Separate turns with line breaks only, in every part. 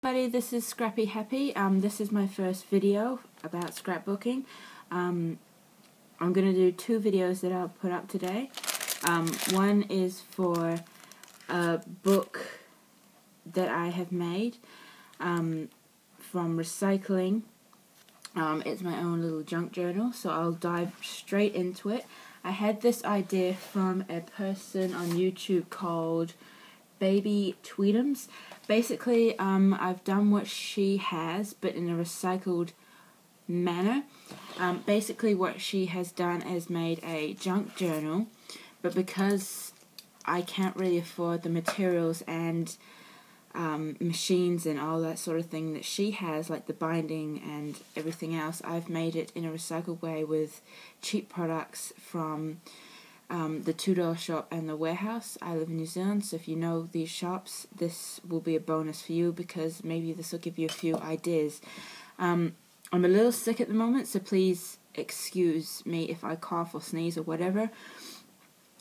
Everybody, this is Scrappy Happy. This is my first video about scrapbooking. I'm going to do two videos that I'll put up today. One is for a book that I have made from recycling. It's my own little junk journal, so I'll dive straight into it. I had this idea from a person on YouTube called BABYTWEETUMS. Basically, I've done what she has, but in a recycled manner. Basically, what she has done is made a junk journal, but because I can't really afford the materials and machines and all that sort of thing that she has, like the binding and everything else, I've made it in a recycled way with cheap products from the $2 shop and the warehouse. I live in New Zealand, so if you know these shops, this will be a bonus for you because maybe this will give you a few ideas. I'm a little sick at the moment, so please excuse me if I cough or sneeze or whatever.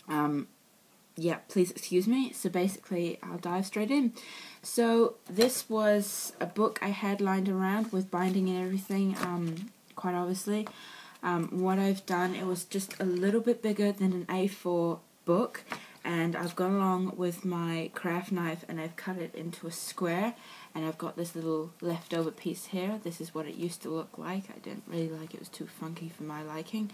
Yeah, please excuse me. So basically, I'll dive straight in. So this was a book I had lined around with binding and everything, quite obviously. What I've done, it was just a little bit bigger than an A4 book, and I've gone along with my craft knife and I've cut it into a square, and I've got this little leftover piece here. This is what it used to look like. I didn't really like it. It was too funky for my liking,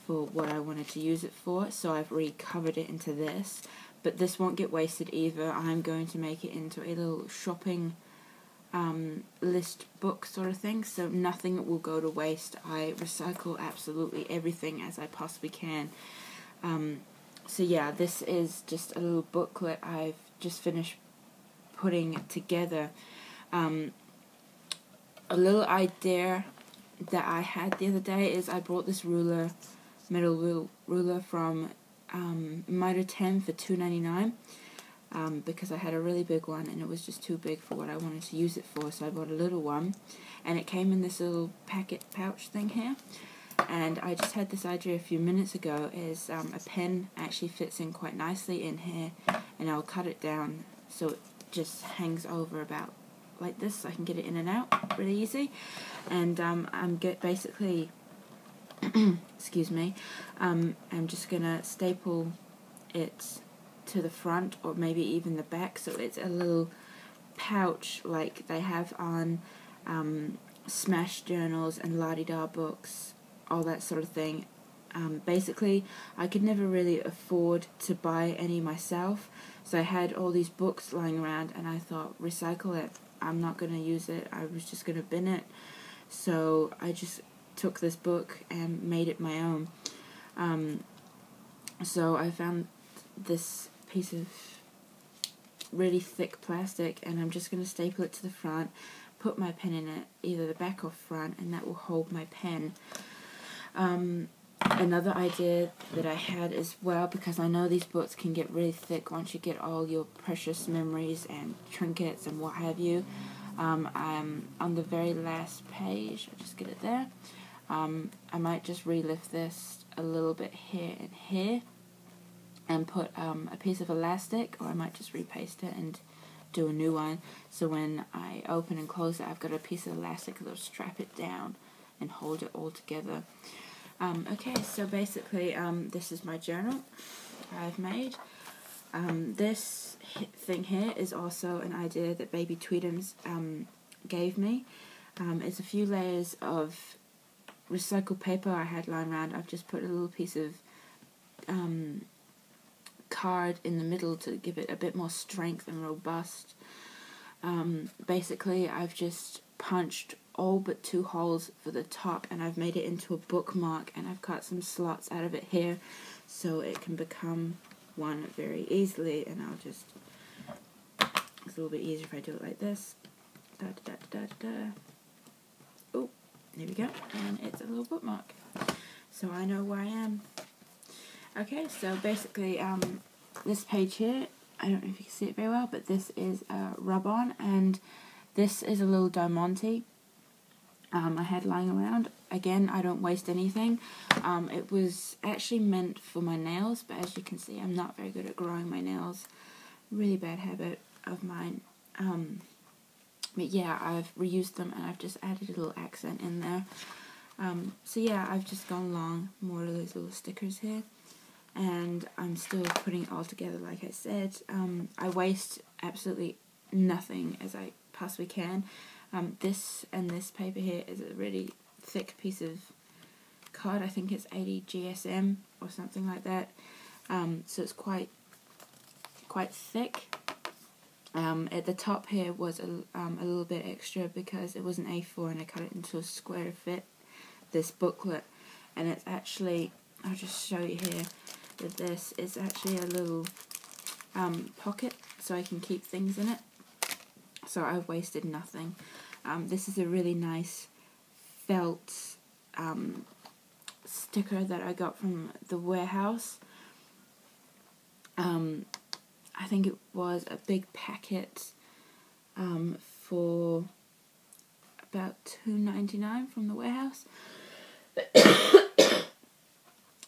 for what I wanted to use it for, so I've recovered it into this. But this won't get wasted either. I'm going to make it into a little shopping list book sort of thing, so nothing will go to waste. I recycle absolutely everything as I possibly can. So yeah, this is just a little booklet I've just finished putting together. A little idea that I had the other day is I brought this ruler, metal ruler from Mitre 10 for $2.99. Because I had a really big one and it was just too big for what I wanted to use it for, so I bought a little one, and it came in this little packet pouch thing here. And I just had this idea a few minutes ago, is a pen actually fits in quite nicely in here, and I'll cut it down so it just hangs over about like this, so I can get it in and out really easy. And I'm basically excuse me, I'm just gonna staple it to the front or maybe even the back, so it's a little pouch like they have on Smash journals and la-di-da books, all that sort of thing. Basically, I could never really afford to buy any myself, so I had all these books lying around and I thought, recycle it. I'm not going to use it. I was just going to bin it. So I just took this book and made it my own. So I found this piece of really thick plastic, and I'm just going to staple it to the front, put my pen in it, either the back or front, and that will hold my pen. Another idea that I had as well, because I know these books can get really thick once you get all your precious memories and trinkets and what have you. I'm on the very last page, I'll just get it there. I might just relift this a little bit here and here and put a piece of elastic, or I might just repaste it and do a new one, so when I open and close it I've got a piece of elastic that'll strap it down and hold it all together. Okay, so basically this is my journal I've made. This thing here is also an idea that BABYTWEETUMS gave me. It's a few layers of recycled paper I had lying around. I've just put a little piece of card in the middle to give it a bit more strength and robust. Basically, I've just punched all but 2 holes for the top, and I've made it into a bookmark, and I've cut some slots out of it here so it can become one very easily. And I'll just, it's a little bit easier if I do it like this. Da da da da da. Oh, there we go, and it's a little bookmark, so I know where I am. Okay, so basically, this page here, I don't know if you can see it very well, but this is a rub-on, and this is a little diamante I had lying around. Again, I don't waste anything. It was actually meant for my nails, but as you can see, I'm not very good at growing my nails. Really bad habit of mine. But yeah, I've reused them and I've just added a little accent in there. So yeah, I've just gone along more of those little stickers here. And I'm still putting it all together, like I said. I waste absolutely nothing as I possibly can. This and this paper here is a really thick piece of card. I think it's 80 GSM or something like that. So it's quite thick. At the top here was a little bit extra because it was an A4 and I cut it into a square to fit this booklet. And it's actually, I'll just show you here with this, it's actually a little pocket so I can keep things in it. So I've wasted nothing. This is a really nice felt sticker that I got from the warehouse. I think it was a big packet for about $2.99 from the warehouse.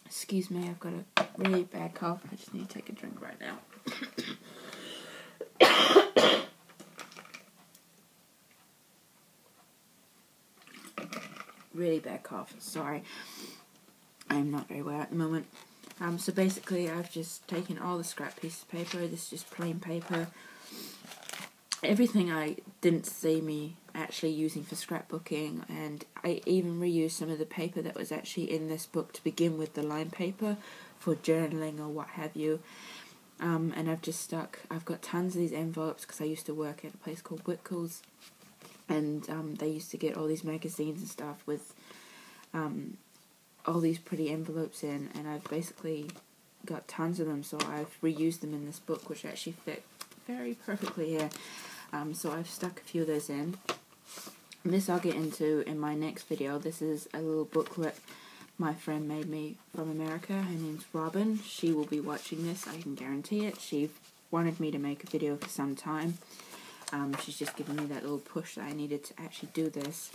Excuse me, I've got a really bad cough. I just need to take a drink right now. Really bad cough, sorry. I'm not very well at the moment. So basically I've just taken all the scrap pieces of paper. This is just plain paper. Everything I didn't see me actually using for scrapbooking, and I even reused some of the paper that was actually in this book to begin with, the lined paper, for journaling or what have you. And I've got tons of these envelopes because I used to work at a place called Whitcoulls, and they used to get all these magazines and stuff with all these pretty envelopes in, and I've basically got tons of them, so I've reused them in this book, which actually fit very perfectly here. So I've stuck a few of those in. And this I'll get into in my next video. This is a little booklet my friend made me from America. Her name's Robin. She will be watching this, I can guarantee it. She wanted me to make a video for some time. She's just given me that little push that I needed to actually do this.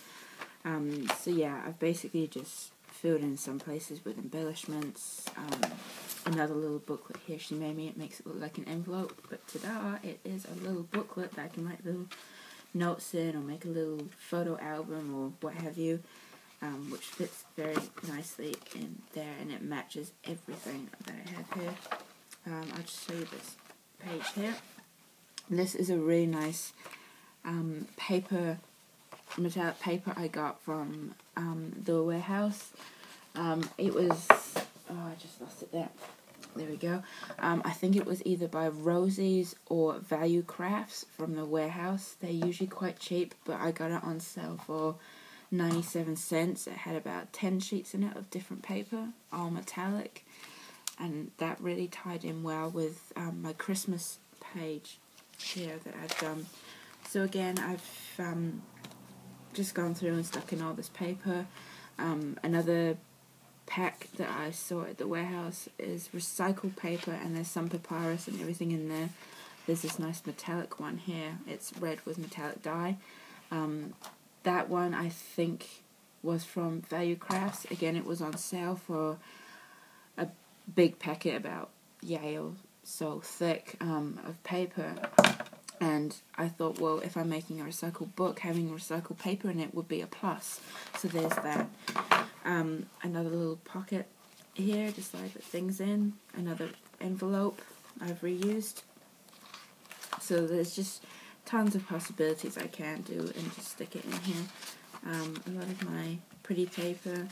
So yeah, I've basically just filled in some places with embellishments. Another little booklet here she made me. It makes it look like an envelope, but ta-da, it is a little booklet that I can write little notes in or make a little photo album or what have you, which fits very nicely in there, and it matches everything that I have here. I'll just show you this page here. This is a really nice metallic paper I got from the warehouse. It was, oh, I just lost it there. There we go. I think it was either by Rosie's or Value Crafts from the warehouse. They're usually quite cheap, but I got it on sale for 97 cents. It had about 10 sheets in it of different paper, all metallic, and that really tied in well with my Christmas page here that I've done. So again, I've just gone through and stuck in all this paper. Another pack that I saw at the warehouse is recycled paper, and there's some papyrus and everything in there. There's this nice metallic one here. It's red with metallic dye. That one I think was from Value Crafts. Again, it was on sale for a big packet, about yay or so thick, of paper. And I thought, well, if I'm making a recycled book, having recycled paper in it would be a plus. So there's that. Another little pocket here, just so I put things in. Another envelope I've reused. So there's just tons of possibilities I can do and just stick it in here. A lot of my pretty paper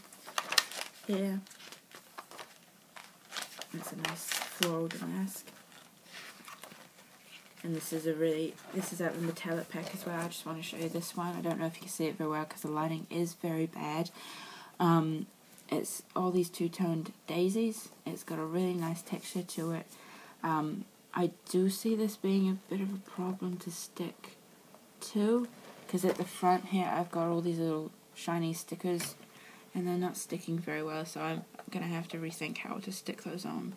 here. That's a nice floral damask. And this is out of the metallic pack as well. I just want to show you this one. I don't know if you can see it very well because the lighting is very bad. It's all these two-toned daisies. It's got a really nice texture to it. I do see this being a bit of a problem to stick to, because at the front here I've got all these little shiny stickers and they're not sticking very well, so I'm going to have to rethink how to stick those on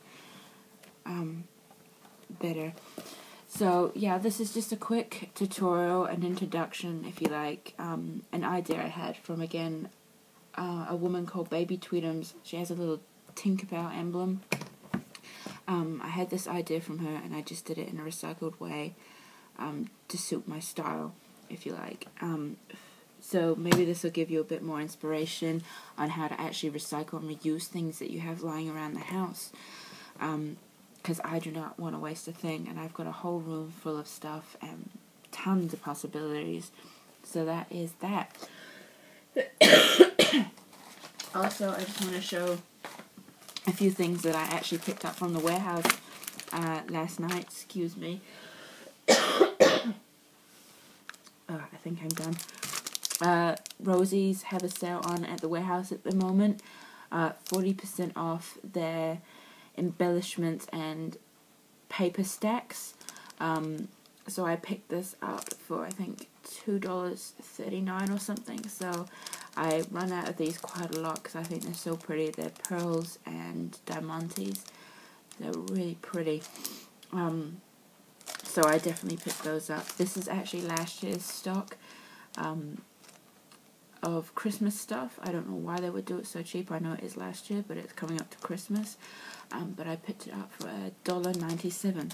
better. So yeah, this is just a quick tutorial, an introduction if you like, an idea I had from, again, a woman called BABYTWEETUMS. She has a little Tinkerbell emblem. I had this idea from her and I just did it in a recycled way to suit my style. if you like. So maybe this will give you a bit more inspiration on how to actually recycle and reuse things that you have lying around the house. Because I do not want to waste a thing, and I've got a whole room full of stuff and tons of possibilities. So that is that. Also, I just want to show a few things that I actually picked up from the warehouse last night. Excuse me. I think I'm done. Rosie's have a sale on at the warehouse at the moment. 40% off their embellishments and paper stacks. So I picked this up for I think $2.39 or something. So I run out of these quite a lot because I think they're so pretty. They're pearls and diamantes. They're really pretty. So I definitely picked those up. This is actually last year's stock of Christmas stuff. I don't know why they would do it so cheap. I know it is last year, but it's coming up to Christmas. But I picked it up for $1.97.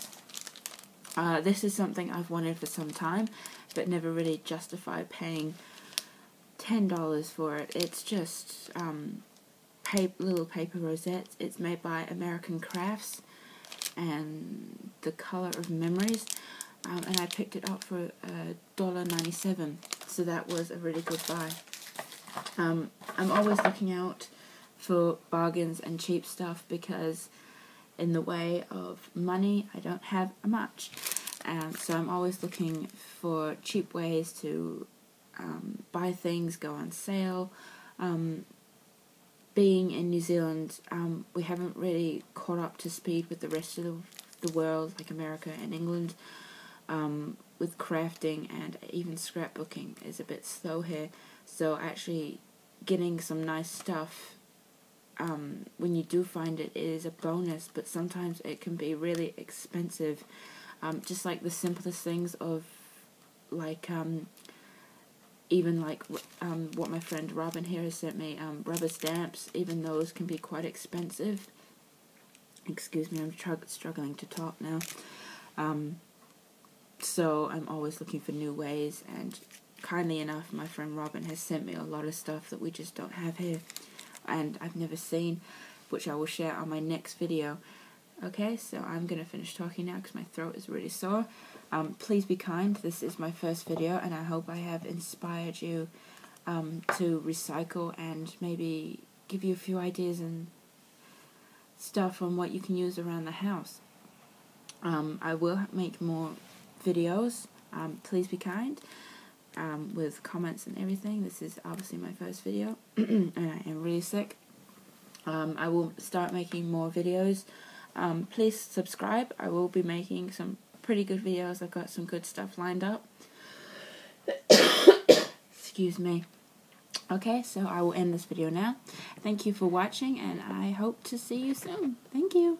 This is something I've wanted for some time, but never really justified paying $10 for it. It's just little paper rosettes. It's made by American Crafts, and the color of memories. And I picked it up for $1.97. So that was a really good buy. I'm always looking out for bargains and cheap stuff because in the way of money, I don't have much. So I'm always looking for cheap ways to buy things, go on sale. Being in New Zealand, we haven't really caught up to speed with the rest of the world, like America and England, with crafting, and even scrapbooking is a bit slow here. So actually getting some nice stuff, when you do find it, is a bonus, but sometimes it can be really expensive. Just like the simplest things of, like, even like what my friend Robin here has sent me, rubber stamps. Even those can be quite expensive. Excuse me, I'm struggling to talk now. So I'm always looking for new ways, and kindly enough, my friend Robin has sent me a lot of stuff that we just don't have here, and I've never seen, which I will share on my next video. Okay, so I'm going to finish talking now because my throat is really sore. Please be kind. This is my first video, and I hope I have inspired you to recycle and maybe give you a few ideas and stuff on what you can use around the house. I will make more videos. Please be kind with comments and everything. This is obviously my first video, and I am really sick. I will start making more videos. Please subscribe. I will be making some pretty good videos. I've got some good stuff lined up. Excuse me. Okay, so I will end this video now. Thank you for watching, and I hope to see you soon. Thank you.